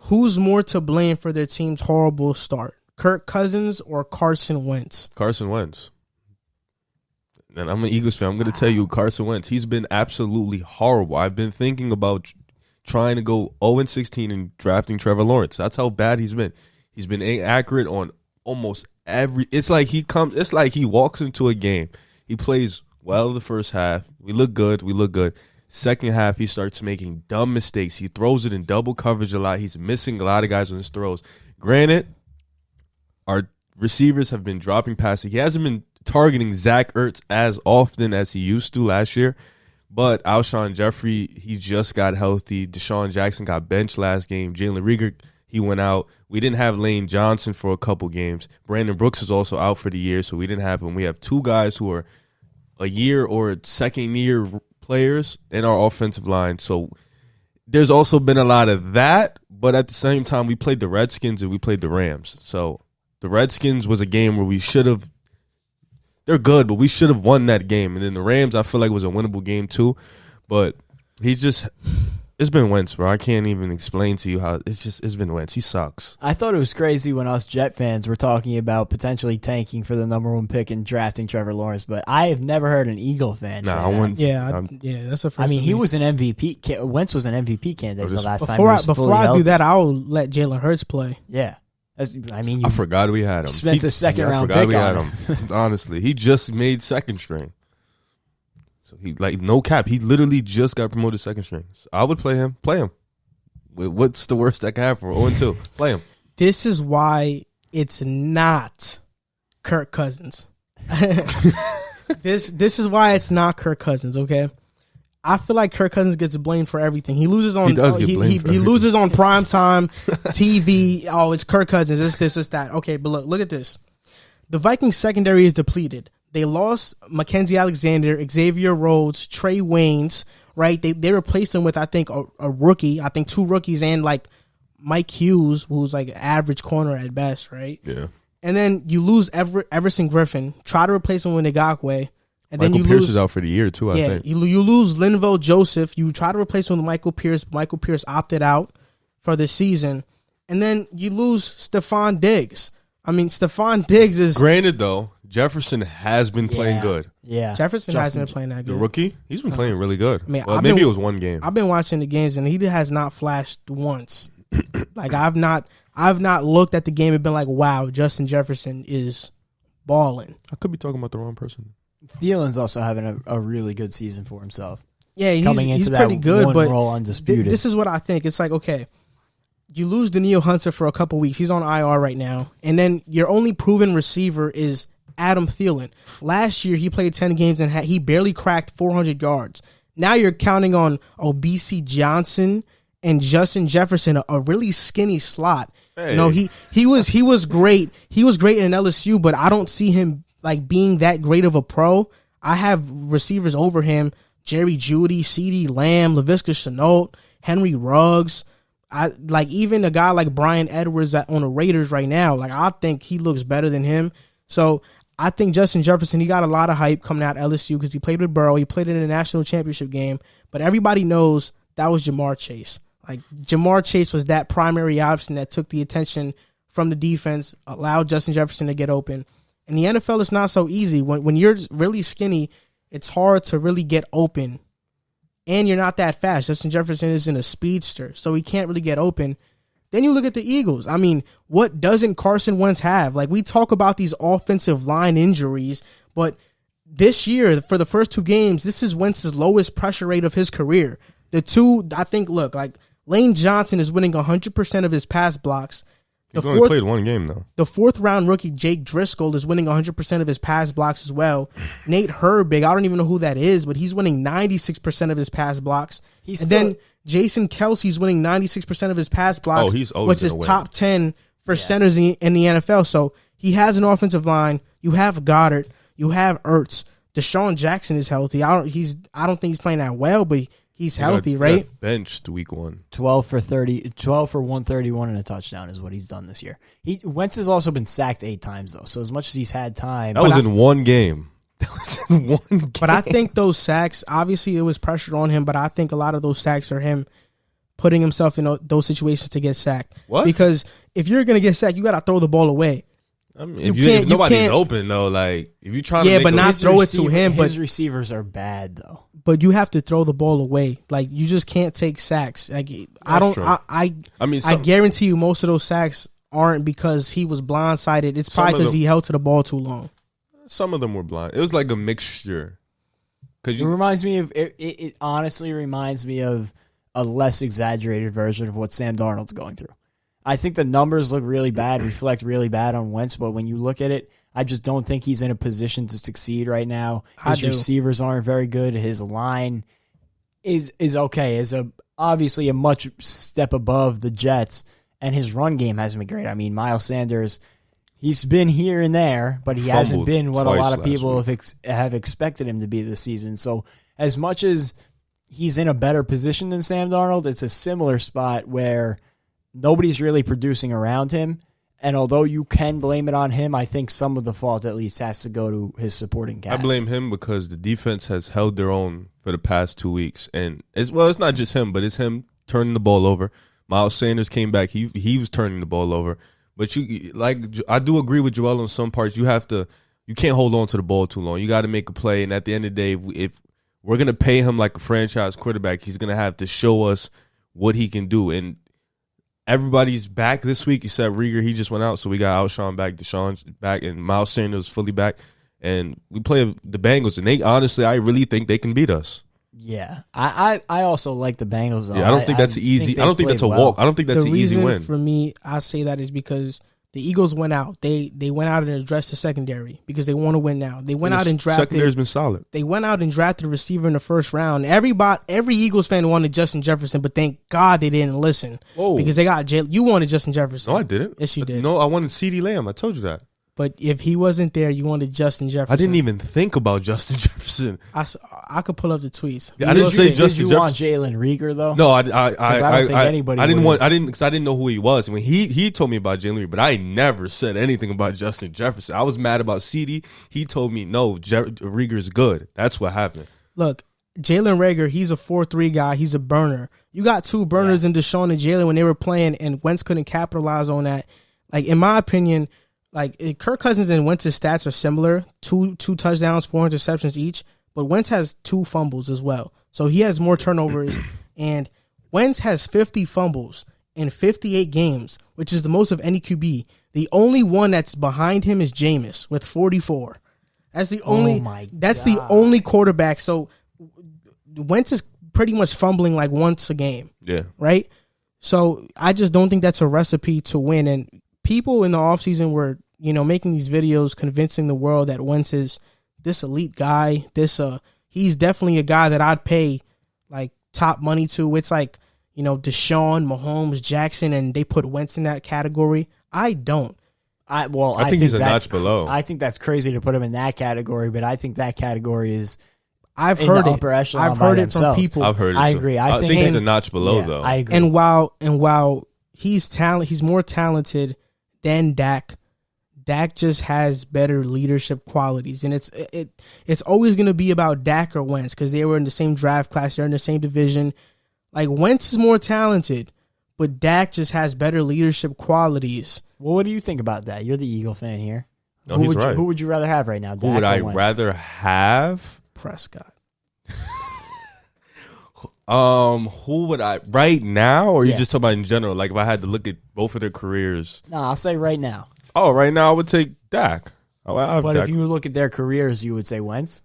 Who's more to blame for their team's horrible start? Kirk Cousins or Carson Wentz? Carson Wentz. And I'm an Eagles fan. I'm going to tell you, Carson Wentz, he's been absolutely horrible. I've been thinking about trying to go 0-16 and drafting Trevor Lawrence. That's how bad he's been. He's been inaccurate on almost every. It's like he walks into a game. He plays well the first half. We look good. Second half, he starts making dumb mistakes. He throws it in double coverage a lot. He's missing a lot of guys on his throws. Granted, our receivers have been dropping passes. He hasn't been targeting Zach Ertz as often as he used to last year. But Alshon Jeffrey, he just got healthy. Deshaun Jackson got benched last game. Jalen Reagor, he went out. We didn't have Lane Johnson for a couple games. Brandon Brooks is also out for the year, so we didn't have him. We have two guys who are a year or second-year players in our offensive line. So there's also been a lot of that, but at the same time, we played the Redskins and we played the Rams. So the Redskins was a game where we should have – they're good, but we should have won that game. And then the Rams, I feel like, was a winnable game too. But it's been Wentz, bro. I can't even explain to you how it's been Wentz. He sucks. I thought it was crazy when us Jet fans were talking about potentially tanking for the number one pick and drafting Trevor Lawrence, but I have never heard an Eagle fan say that. Yeah, that's the first. I mean, he was an MVP. Wentz was an MVP candidate the last time. Before I do that, I'll let Jalen Hurts play. Yeah. I forgot we had him. Spent a second-round pick on him. Honestly, he just made second string. So he no cap. He literally just got promoted second string. So I would play him. Play him. What's the worst that can happen? 0-2. Play him. This is why it's not Kirk Cousins. This is why it's not Kirk Cousins. Okay. I feel like Kirk Cousins gets blamed for everything. He loses on he loses on primetime TV. Oh, it's Kirk Cousins. It's that. Okay, but look at this. The Vikings secondary is depleted. They lost Mackenzie Alexander, Xavier Rhodes, Trey Waynes, right? They replaced him with, I think, a rookie. I think two rookies and like Mike Hughes, who's like an average corner at best, right? Yeah. And then you lose Everson Griffin. Try to replace him with Ngakwe. And Michael then you Pierce lose, is out for the year too. I think you lose Linval Joseph. You try to replace him with Michael Pierce. Michael Pierce opted out for the season, and then you lose Stephon Diggs. I mean, Stephon Diggs is granted though. Jefferson has been playing good. Yeah, Jefferson hasn't been playing that good. The rookie, he's been playing really good. I mean, maybe it was one game. I've been watching the games, and he has not flashed once. Like I've not looked at the game and been like, wow, Justin Jefferson is balling. I could be talking about the wrong person. Thielen's also having a really good season for himself. Yeah, he's that pretty good, but role undisputed. This is what I think. It's like, okay, you lose Daniil Hunter for a couple weeks. He's on IR right now. And then your only proven receiver is Adam Thielen. Last year, he played 10 games and he barely cracked 400 yards. Now you're counting on BC Johnson and Justin Jefferson, a really skinny slot. Hey. You know, he was great. He was great in LSU, but I don't see him like being that great of a pro. I have receivers over him: Jerry Jeudy, CeeDee Lamb, Laviska Shenault, Henry Ruggs. I like even a guy like Brian Edwards on the Raiders right now. Like I think he looks better than him. So I think Justin Jefferson, he got a lot of hype coming out of LSU because he played with Burrow. He played in a national championship game, but everybody knows that was Jamar Chase. Like Jamar Chase was that primary option that took the attention from the defense, allowed Justin Jefferson to get open. In the NFL, it's not so easy. When you're really skinny, it's hard to really get open. And you're not that fast. Justin Jefferson isn't a speedster, so he can't really get open. Then you look at the Eagles. I mean, what doesn't Carson Wentz have? Like, we talk about these offensive line injuries, but this year, for the first two games, this is Wentz's lowest pressure rate of his career. The two, I think, look, like, Lane Johnson is winning 100% of his pass blocks. He's only played one game, though. The fourth-round rookie, Jake Driscoll, is winning 100% of his pass blocks as well. Nate Herbig, I don't even know who that is, but he's winning 96% of his pass blocks. Then Jason Kelsey's winning 96% of his pass blocks, which is top 10 for centers in the NFL. So he has an offensive line. You have Goddard. You have Ertz. Deshaun Jackson is healthy. I don't think he's playing that well, but he's healthy, right? Benched week 1. 12 for 131 and a touchdown is what he's done this year. Wentz has also been sacked 8 times, though. So as much as he's had time. That was in one game. But I think those sacks, obviously it was pressure on him, but I think a lot of those sacks are him putting himself in those situations to get sacked. What? Because if you're gonna get sacked, you gotta throw the ball away. I mean, if nobody's open though, like if you're trying to make but not throw it to him. His receivers are bad though. But you have to throw the ball away. Like you just can't take sacks. Like I guarantee you, most of those sacks aren't because he was blindsided. It's probably because he held to the ball too long. Some of them were blind. It was like a mixture. It reminds me of it. Honestly, reminds me of a less exaggerated version of what Sam Darnold's going through. I think the numbers look really bad, reflect really bad on Wentz, but when you look at it, I just don't think he's in a position to succeed right now. His receivers aren't very good. His line is okay. Obviously a much step above the Jets, and his run game hasn't been great. I mean, Miles Sanders, he's been here and there, but he hasn't been what a lot of people have expected him to be this season. So as much as he's in a better position than Sam Darnold, it's a similar spot where nobody's really producing around him. And although you can blame it on him, I think some of the fault at least has to go to his supporting cast. I blame him because the defense has held their own for the past 2 weeks. And it's not just him, but it's him turning the ball over. Miles Sanders came back. He was turning the ball over. But I do agree with Joel on some parts. You can't hold on to the ball too long. You got to make a play. And at the end of the day, if we're going to pay him like a franchise quarterback, he's going to have to show us what he can do. And everybody's back this week except Rieger. He just went out, so we got Alshon back, Deshaun's back, and Miles Sanders fully back. And we play the Bengals, and they honestly, I really think they can beat us. Yeah, I also like the Bengals. Though. Yeah, I don't think that's easy. I don't think that's a walk. I don't think that's an easy win. For me, I say that is because the Eagles went out. They went out and addressed the secondary because they want to win now. They went out and drafted. Secondary's been solid. They went out and drafted a receiver in the first round. Every Eagles fan wanted Justin Jefferson, but thank God they didn't listen because they got You wanted Justin Jefferson. No, I didn't. Yes, you did. No, I wanted CeeDee Lamb. I told you that. But if he wasn't there, you wanted Justin Jefferson. I didn't even think about Justin Jefferson. I could pull up the tweets. Yeah, I didn't say Justin Jefferson. Did you want Jalen Rieger though? No, I don't think anybody. I didn't because I didn't know who he was. When he told me about Jalen Rieger, but I never said anything about Justin Jefferson. I was mad about CeeDee. He told me no, Rieger's good. That's what happened. Look, Jalen Rieger, he's a 4-3 guy. He's a burner. You got two burners in Deshaun and Jalen when they were playing, and Wentz couldn't capitalize on that. Like in my opinion. Like Kirk Cousins and Wentz's stats are similar, two touchdowns, 4 interceptions each, but Wentz has 2 fumbles as well. So he has more turnovers, and Wentz has 50 fumbles in 58 games, which is the most of any QB. The only one that's behind him is Jameis with 44. That's the only the only quarterback. So Wentz is pretty much fumbling like once a game. Yeah. Right? So I just don't think that's a recipe to win. And people in the offseason were, making these videos convincing the world that Wentz is this elite guy. He's definitely a guy that I'd pay like top money to. It's like, Deshaun, Mahomes, Jackson, and they put Wentz in that category. I don't. I think he's a notch below. I think that's crazy to put him in that category, but I think that category is I've heard upper echelon. I've heard it from people. I've heard it. I agree. I think he's a notch below though. I agree. And while he's more talented than Dak. Dak just has better leadership qualities, and it's always going to be about Dak or Wentz because they were in the same draft class, they're in the same division. Like Wentz is more talented, but Dak just has better leadership qualities. Well, what do you think about that? You're the Eagle fan here. No, he's right. Who would you rather have right now? Dak who would I Wentz? rather have? Prescott. Who would I right now, or you just talking about in general? Like if I had to look at both of their careers. No, I'll say right now. Oh, right now I would take Dak. But Dak. If you look at their careers, you would say Wentz?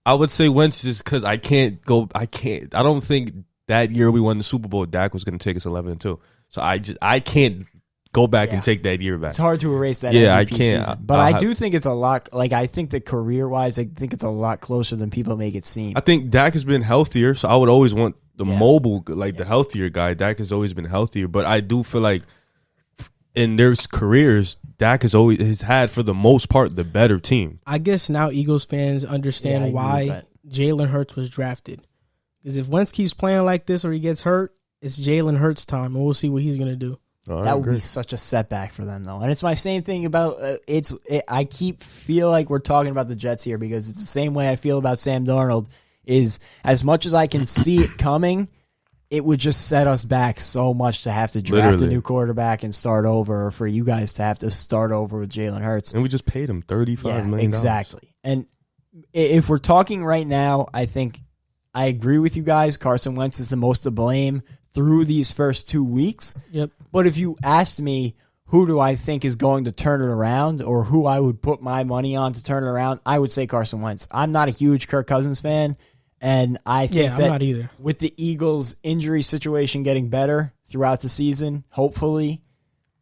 I would say Wentz just because I don't think that year we won the Super Bowl, Dak was going to take us 11-2. So I can't go back and take that year back. It's hard to erase that. Yeah, MVP I can't. Season. But I do think it's a lot. Like I think that career-wise, I think it's a lot closer than people make it seem. I think Dak has been healthier, so I would always want the mobile, the healthier guy. Dak has always been healthier, but I do feel like in their careers, Dak has had, for the most part, the better team. I guess now Eagles fans understand why Jalen Hurts was drafted. Because if Wentz keeps playing like this or he gets hurt, it's Jalen Hurts' time, and we'll see what he's going to do. That would be such a setback for them, though. And it's my same thing about I feel like we're talking about the Jets here because it's the same way I feel about Sam Darnold. Is as much as I can see it coming, it would just set us back so much to have to draft Literally. a new quarterback and start over, or for you guys to have to start over with Jalen Hurts. And we just paid him $35 million. Exactly. And if we're talking right now, I think I agree with you guys. Carson Wentz is the most to blame through these first 2 weeks. Yep. But if you asked me who do I think is going to turn it around or who I would put my money on to turn it around, I would say Carson Wentz. I'm not a huge Kirk Cousins fan. And I think I'm that not either. with the Eagles' injury situation getting better throughout the season, hopefully,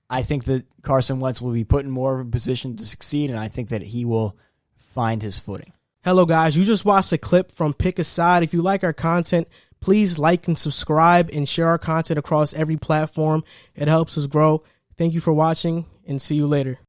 I think that Carson Wentz will be put in more of a position to succeed, and I think that he will find his footing. Hello, guys. You just watched a clip from Pick a Side. If you like our content, please like and subscribe and share our content across every platform. It helps us grow. Thank you for watching, and see you later.